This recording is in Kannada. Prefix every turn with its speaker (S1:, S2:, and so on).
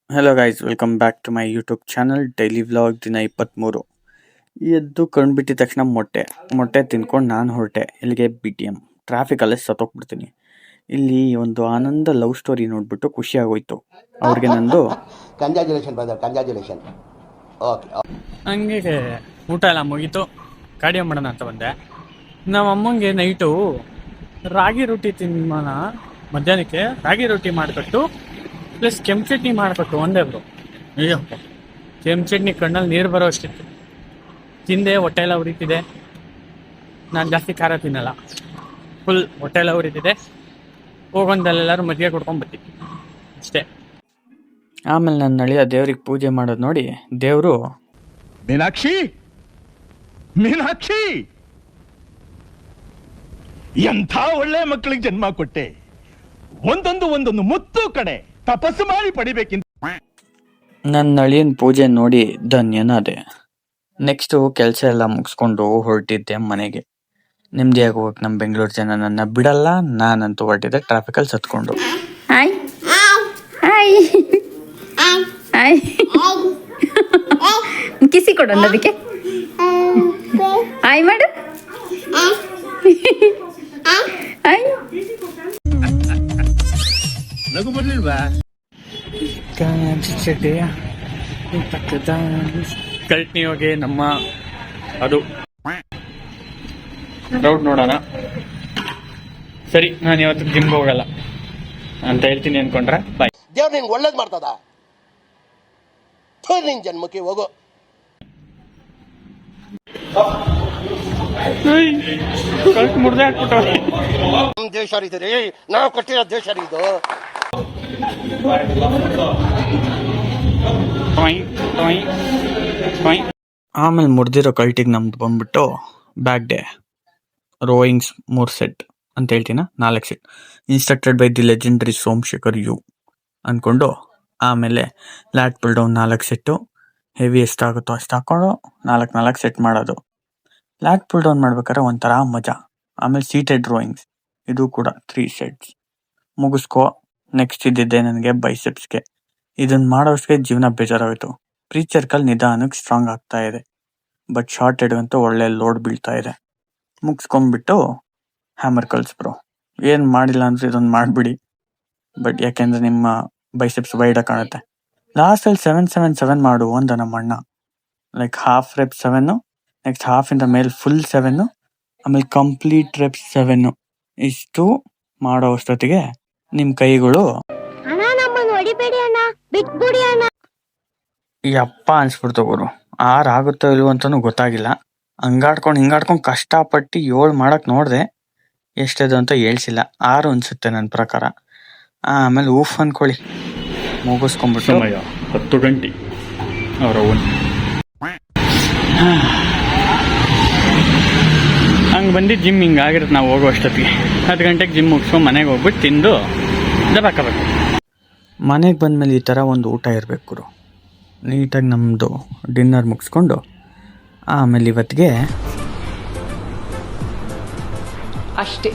S1: Hello guys, welcome back to my YouTube channel daily vlog. ದಿನ 23. ಎದ್ದು ಕಂಡುಬಿಟ್ಟಿದ ತಕ್ಷಣ ಮೊಟ್ಟೆ ತಿನ್ಕೊಂಡು ನಾನು ಹೊರಟೆ ಇಲ್ಲಿಗೆ BTM. ಟ್ರಾಫಿಕಲ್ಲೇ ಸತ್ತೋಗ್ಬಿಡ್ತೀನಿ. ಇಲ್ಲಿ ಒಂದು ಆನಂದ ಲವ್ ಸ್ಟೋರಿ ನೋಡ್ಬಿಟ್ಟು ಖುಷಿ ಆಗೋಯ್ತು. ಅವ್ರಿಗೆ ನಂದು ಹಂಗೆ ಊಟ ಎಲ್ಲ ಮುಗೀತು, ಕಾರ್ಡಿಯೋ ಮಾಡೋಣ ಅಂತ ಬಂದೆ. ನಮ್ಮ ಅಮ್ಮಂಗೆ ನೈಟು ರಾಗಿ ರೊಟ್ಟಿ ತಿನ್ನೋಣ, ಮಧ್ಯಾಹ್ನಕ್ಕೆ ರಾಗಿ ರೊಟ್ಟಿ ಮಾಡಿಕೊಟ್ಟು ಪ್ಲಸ್ ಕೆಂಪು ಚಟ್ನಿ ಮಾಡಿಕೊಟ್ಟು ಒಂದೇ ಬ್ರೋ. ಅಯ್ಯೋ, ಕೆಂಪು ಚಟ್ನಿ ಕಣ್ಣಲ್ಲಿ ನೀರು ಬರೋ ಅಷ್ಟಿತ್ತು. ತಿಂದೆ, ಹೊಟ್ಟೆ ಎಲ್ಲ ಉರಿತಿದೆ. ನಾನು ಜಾಸ್ತಿ ಖಾರ ತಿನ್ನಲ್ಲ, ಫುಲ್ ಹೊಟ್ಟೆ ಎಲ್ಲ ಉರಿತಿದೆ. ಹೋಗೊಂದಲ್ಲೆಲ್ಲರೂ ಮಜ್ಜಿಗೆ ಕೊಡ್ಕೊಂಡು ಬರ್ತೀನಿ ಅಷ್ಟೇ. ಆಮೇಲೆ ನನ್ನ ನಳಿಯ ದೇವ್ರಿಗೆ ಪೂಜೆ ಮಾಡೋದು ನೋಡಿ ದೇವರು
S2: ಮೀನಾಕ್ಷಿ ಮೀನಾಕ್ಷಿ ಎಂಥ ಒಳ್ಳೆ ಮಕ್ಕಳಿಗೆ ಜನ್ಮ ಕೊಟ್ಟೆ. ಒಂದೊಂದು ಮುತ್ತು ಕಡೆ ತಪಸ್ಸು ಮಾಡಿ ಪಡಿಬೇಕಿಂತ.
S1: ನನ್ನ ನಳಿಯನ್ ಪೂಜೆ ನೋಡಿ ಧನ್ಯನಾದೆ. ನೆಕ್ಸ್ಟು ಕೆಲಸ ಎಲ್ಲ ಮುಗಿಸ್ಕೊಂಡು ಹೊರಟಿದ್ದೆ ಮನೆಗೆ. ನೆಮ್ಮದಿಯಾಗಿ ಹೋಗಕ್ಕೆ ನಮ್ಮ ಬೆಂಗಳೂರು ಜನ ನನ್ನ ಬಿಡಲ್ಲ. ನಾನಂತೂ ಹೊರಟಿದ್ದೆ ಟ್ರಾಫಿಕಲ್ಲಿ ಸತ್ಕೊಂಡು.
S3: ಹಾಯ್ ಹಾಯ್ ಹಾಯ್ ಕಿಸಿ ಕೊಡೋಣ ಅದಕ್ಕೆ. ಹಾಯ್ ಮಾಡು. ಹಾಯ್
S2: ನಗು ಬರ್ಲಿಲ್ವಾ?
S1: ಕಲ್ಟ್ನಿ ಹೋಗಿ ನಮ್ಮ ಅದು ರೌಟ್ ನೋಡೋಣ. ಸರಿ, ನಾನು ಇವತ್ತು ಜಿಮ್ಗೆ ಹೋಗಲ್ಲ ಅಂತ ಹೇಳ್ತೀನಿ ಅನ್ಕೊಂಡ್ರೆ ಬಾಯ್.
S4: ದೇವ್ರು ನಿನ್ಗೆ ಒಳ್ಳೇದು ಮಾಡ್ತದ, ನಿನ್ ಜನ್ಮಕ್ಕೆ ಹೋಗೋ.
S1: ಮುರ್ದೆ ಹಾಕ್ಬಿಟ್ಟವ್ರೆ.
S4: ನಮ್ ದೇಶ ರೀ, ನಾವು ಕಟ್ಟಿರೋ ದೇಶ ರೀ ಇದು.
S1: ಆಮೇಲೆ ಮುರಿದಿರೋ ಕಲ್ಟಿಗೆ ನಮ್ದು ಬಂದ್ಬಿಟ್ಟು ಬ್ಯಾಕ್ ಡೇ ರೋಯಿಂಗ್ಸ್ 3 ಸೆಟ್ ಅಂತ ಹೇಳ್ತೀನ, 4 set instructed by the legendary Somashekhar ಯು ಅಂದ್ಕೊಂಡು, ಆಮೇಲೆ lat pull down 4 set, heavy ಎಷ್ಟಾಗುತ್ತೋ ಅಷ್ಟು ಹಾಕೊಂಡು 4 ಸೆಟ್ ಮಾಡೋದು. ಲ್ಯಾಟ್ ಪುಲ್ ಡೌನ್ ಮಾಡ್ಬೇಕಾದ್ರೆ ಒಂಥರ ಮಜಾ. ಆಮೇಲೆ ಸೀಟೆಡ್ ರೋಯಿಂಗ್ಸ್, ಇದು ಕೂಡ 3 ಸೆಟ್ಸ್ ಮುಗಿಸ್ಕೊ. ನೆಕ್ಸ್ಟ್ ಇದ್ದಿದ್ದೆ ನನಗೆ ಬೈಸೆಪ್ಸ್ಗೆ. ಇದನ್ನ ಮಾಡೋಷ್ಟಕ್ಕೆ ಜೀವನ ಬೇಜಾರಾಗೋಯ್ತು. ಪ್ರೀಚರ್ಕಲ್ ನಿಧಾನಕ್ಕೆ ಸ್ಟ್ರಾಂಗ್ ಆಗ್ತಾ ಇದೆ, ಬಟ್ ಶಾರ್ಟ್ ಹೆಡ್ಗಂತೂ ಒಳ್ಳೆ ಲೋಡ್ ಬೀಳ್ತಾ ಇದೆ. ಮುಗಿಸ್ಕೊಂಡ್ಬಿಟ್ಟು ಹ್ಯಾಮರ್ ಕಲ್ಸ್ ಬ್ರೋ. ಏನು ಮಾಡಿಲ್ಲ ಅಂದ್ರೆ ಇದೊಂದು ಮಾಡಿಬಿಡಿ, ಬಟ್ ಯಾಕೆಂದ್ರೆ ನಿಮ್ಮ ಬೈಸೆಪ್ಸ್ ವೈಡಾಗಿ ಕಾಣುತ್ತೆ. ಲಾಸ್ಟಲ್ಲಿ 7-7-7 ಮಾಡು ಅಂದ ನಮ್ಮ ಅಣ್ಣ. ಲೈಕ್ ಹಾಫ್ ರೆಪ್ 7, ನೆಕ್ಸ್ಟ್ ಹಾಫಿಂದ ಮೇಲೆ ಫುಲ್ 7, ಆಮೇಲೆ ಕಂಪ್ಲೀಟ್ ರೆಪ್ 7. ಇಷ್ಟು ಮಾಡೋ ಅಷ್ಟೊತ್ತಿಗೆ ನಿಮ್ಮ ಕೈಗಳು ಯಪ್ಪ ಅನ್ಸ್ಬಿಡ್ತು ಗುರು. 6 ಆಗುತ್ತೋ ಇಲ್ವೋ ಅಂತನೂ ಗೊತ್ತಾಗಿಲ್ಲ. ಹಿಂಗಾಡ್ಕೊಂಡು ಕಷ್ಟಪಟ್ಟು 7 ಮಾಡಕ್ ನೋಡ್ದೆ, ಎಷ್ಟದು ಅಂತ ಹೇಳ್ಸಿಲ್ಲ. 6 ಅನ್ಸುತ್ತೆ ನನ್ನ ಪ್ರಕಾರ. ಆಮೇಲೆ ಊಫ್ ಅನ್ಕೊಳ್ಳಿ, ಮುಗಿಸ್ಕೊಂಡ್ಬಿಟ್ಟು
S2: ಸಮಯ 10 ಗಂಟೆ ಅವರ
S1: ಹಂಗೆ ಬಂದಿದ್ದು ಜಿಮ್ ಹಿಂಗಾಗಿರುತ್ತೆ. ನಾವು ಹೋಗೋ ಅಷ್ಟೊತ್ತಿಗೆ 10 ಗಂಟೆಗೆ ಜಿಮ್ ಮುಗಿಸ್ಕೊಂಡು ಮನೆಗೆ ಹೋಗ್ಬಿಟ್ಟು ತಿಂದು ದಬಾಕಬೇಕು. ಮನೆಗೆ ಬಂದಮೇಲೆ ಈ ಥರ ಒಂದು ಊಟ ಇರಬೇಕು ಗುರು. ನೀಟಾಗಿ ನಮ್ಮದು ಡಿನ್ನರ್ ಮುಗಿಸ್ಕೊಂಡು ಆಮೇಲೆ ಇವತ್ತಿಗೆ
S5: ಅಷ್ಟೇ.